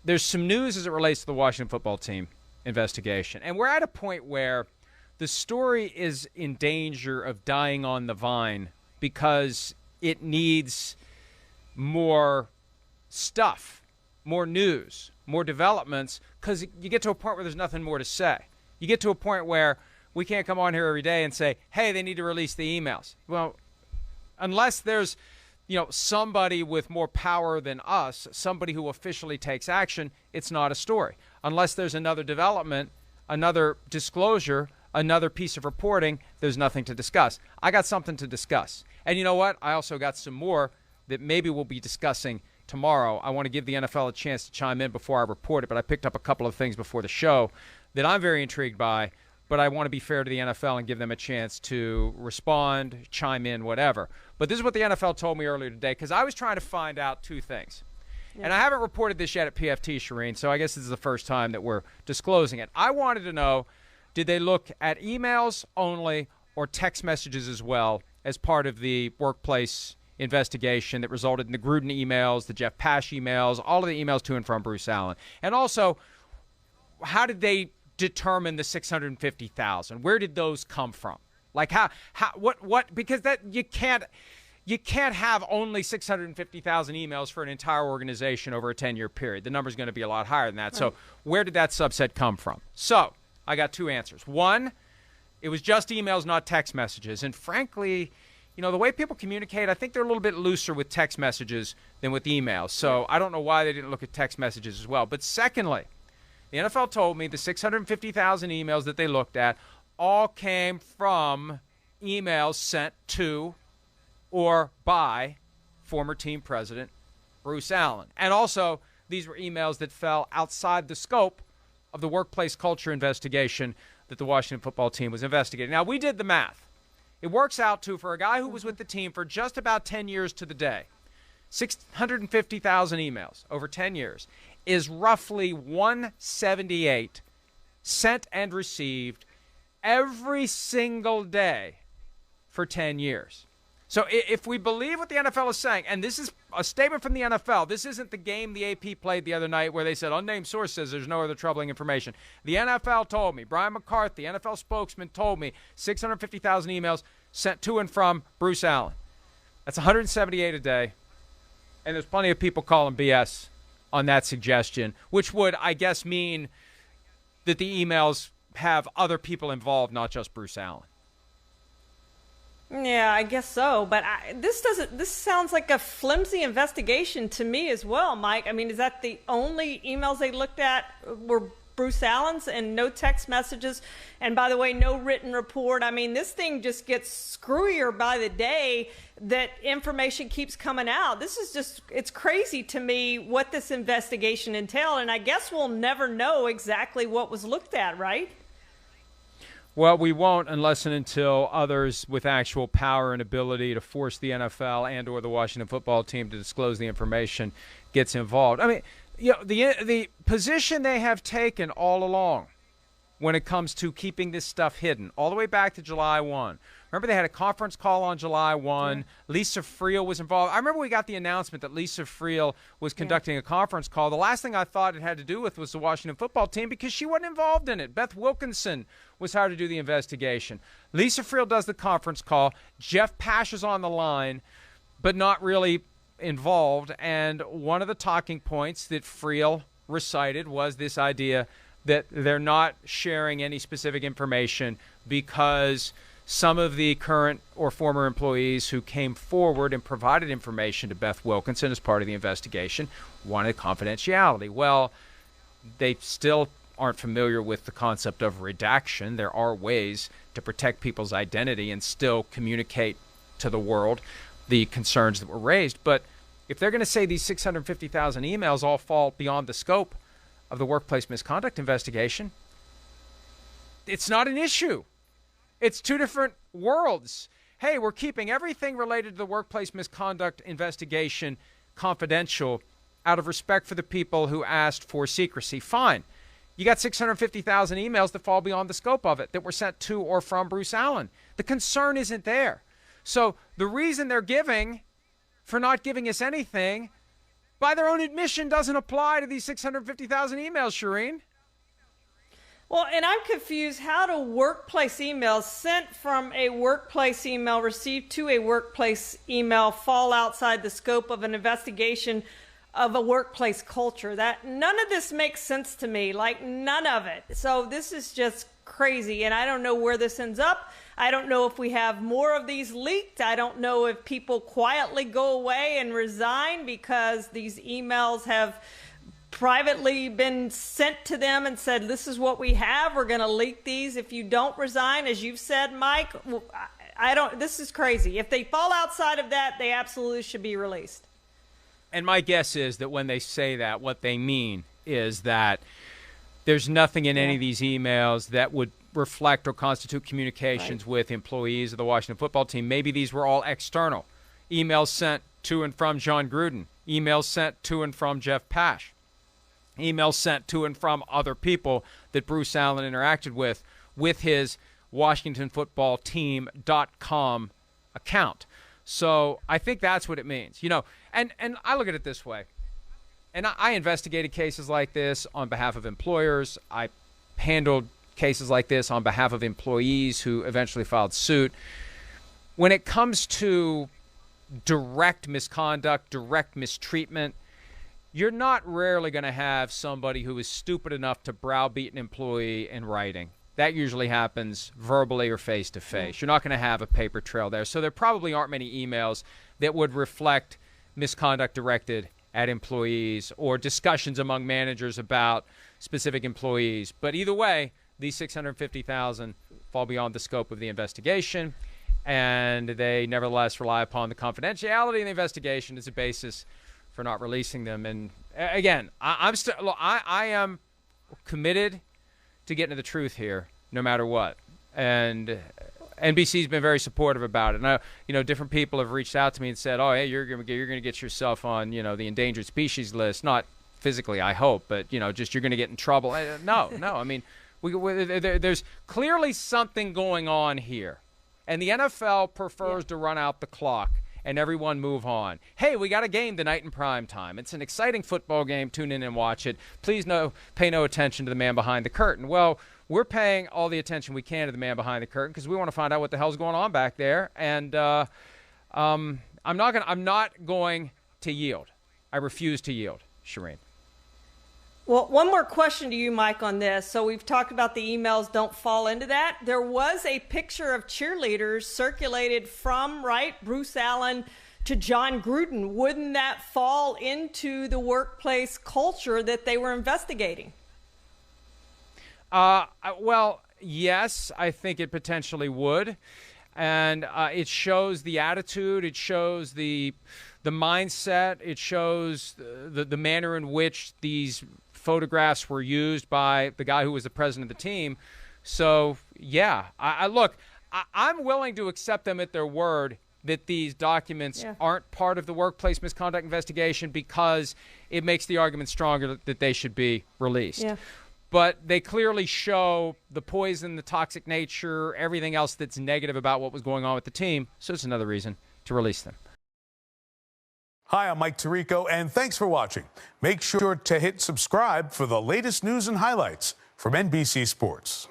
there's some news as it relates to the Washington football team investigation. And we're at a point where the story is in danger of dying on the vine because it needs more stuff, more news, more developments, because you get to a point where there's nothing more to say. You get to a point where we can't come on here every day and say, hey, they need to release the emails. Well, unless there's somebody with more power than us, somebody who officially takes action, it's not a story. Unless there's another development, another disclosure, another piece of reporting, there's nothing to discuss. I got something to discuss. And you know what? I also got some more that maybe we'll be discussing tomorrow. I want to give the NFL a chance to chime in before I report it, but I picked up a couple of things before the show that I'm very intrigued by, but I want to be fair to the NFL and give them a chance to respond, chime in, whatever. But this is what the NFL told me earlier today, because I was trying to find out two things. Yeah. And I haven't reported this yet at PFT, Shireen, so I guess this is the first time that we're disclosing it. I wanted to know, did they look at emails only or text messages as well as part of the workplace investigation that resulted in the Gruden emails, the Jeff Pash emails, all of the emails to and from Bruce Allen? And also, how did they determine the 650,000? Where did those come from? Like what because that you can't have only 650,000 emails for an entire organization over a 10-year period. The number's going to be a lot higher than that. Right. So where did that subset come from? So I got two answers. One, it was just emails, not text messages. And frankly, the way people communicate, I think they're a little bit looser with text messages than with emails. So I don't know why they didn't look at text messages as well. But secondly, the NFL told me the 650,000 emails that they looked at all came from emails sent to or by former team president Bruce Allen. And also, these were emails that fell outside the scope of the workplace culture investigation that the Washington football team was investigating. Now, we did the math. It works out to, for a guy who was with the team for just about 10 years to the day, 650,000 emails over 10 years is roughly 178 sent and received every single day for 10 years. So if we believe what the NFL is saying, and this is a statement from the NFL, this isn't the game the AP played the other night where they said, unnamed source says there's no other troubling information. The NFL told me, Brian McCarthy, NFL spokesman, told me 650,000 emails sent to and from Bruce Allen. That's 178 a day. And there's plenty of people calling BS on that suggestion, which would, I guess, mean that the emails have other people involved, not just Bruce Allen. Yeah, I guess so. But this sounds like a flimsy investigation to me as well, Mike. I mean, is that the only emails they looked at were Bruce Allen's and no text messages? And by the way, no written report. I mean, this thing just gets screwier by the day that information keeps coming out. This is just, it's crazy to me what this investigation entailed. And I guess we'll never know exactly what was looked at, right? Well, we won't unless and until others with actual power and ability to force the NFL and or the Washington football team to disclose the information gets involved. I mean, the position they have taken all along when it comes to keeping this stuff hidden, all the way back to July 1. Remember, they had a conference call on July 1. Yeah. Lisa Friel was involved. I remember we got the announcement that Lisa Friel was conducting a conference call. The last thing I thought it had to do with was the Washington football team because she wasn't involved in it. Beth Wilkinson was hired to do the investigation. Lisa Friel does the conference call. Jeff Pash is on the line, but not really involved. And one of the talking points that Friel recited was this idea that they're not sharing any specific information because some of the current or former employees who came forward and provided information to Beth Wilkinson as part of the investigation wanted confidentiality. Well, they still aren't familiar with the concept of redaction. There are ways to protect people's identity and still communicate to the world the concerns that were raised. But if they're going to say these 650,000 emails all fall beyond the scope of the workplace misconduct investigation, it's not an issue. It's two different worlds. Hey, we're keeping everything related to the workplace misconduct investigation confidential out of respect for the people who asked for secrecy. Fine. You got 650,000 emails that fall beyond the scope of it that were sent to or from Bruce Allen. The concern isn't there. So the reason they're giving for not giving us anything by their own admission, doesn't apply to these 650,000 emails, Shireen. Well, and I'm confused how do workplace emails sent from a workplace email received to a workplace email fall outside the scope of an investigation of a workplace culture? That none of this makes sense to me, like none of it. So this is just crazy, and I don't know where this ends up. I don't know if we have more of these leaked. I don't know if people quietly go away and resign because these emails have privately been sent to them and said, this is what we have, we're going to leak these if you don't resign, as you've said, Mike. I don't, this is crazy. If they fall outside of that, they absolutely should be released. And my guess is that when they say that, what they mean is that there's nothing in any of these emails that would reflect or constitute communications with employees of the Washington football team. Maybe these were all external. Emails sent to and from John Gruden. Emails sent to and from Jeff Pash. Emails sent to and from other people that Bruce Allen interacted with his WashingtonFootballTeam.com account. So I think that's what it means. You know, and I look at it this way. And I investigated cases like this on behalf of employers. I handled cases like this on behalf of employees who eventually filed suit. When it comes to direct misconduct, direct mistreatment, you're not rarely going to have somebody who is stupid enough to browbeat an employee in writing. That usually happens verbally or face-to-face. You're not going to have a paper trail there. So there probably aren't many emails that would reflect misconduct directed at employees or discussions among managers about specific employees. But either way, these 650,000 fall beyond the scope of the investigation, and they nevertheless rely upon the confidentiality of the investigation as a basis for not releasing them. And again, I am committed to getting to the truth here, no matter what. And NBC's been very supportive about it. And different people have reached out to me and said, "Oh, hey, you're going to get yourself on, the endangered species list." Not physically, I hope, but just you're going to get in trouble. No. I mean, there's clearly something going on here, and the NFL prefers to run out the clock and everyone move on. Hey, we got a game tonight in prime time. It's an exciting football game. Tune in and watch it. Please pay no attention to the man behind the curtain. Well, we're paying all the attention we can to the man behind the curtain because we want to find out what the hell's going on back there. And I'm not going to yield. I refuse to yield, Shireen. Well, one more question to you, Mike, on this. So we've talked about the emails don't fall into that. There was a picture of cheerleaders circulated from, Bruce Allen to John Gruden. Wouldn't that fall into the workplace culture that they were investigating? Well, yes, I think it potentially would. And it shows the attitude. It shows the mindset. It shows the manner in which these photographs were used by the guy who was the president of the team. So, yeah, I'm willing to accept them at their word that these documents aren't part of the workplace misconduct investigation because it makes the argument stronger that they should be released. Yeah. But they clearly show the poison, the toxic nature, everything else that's negative about what was going on with the team. So it's another reason to release them. Hi, I'm Mike Tirico, and thanks for watching. Make sure to hit subscribe for the latest news and highlights from NBC Sports.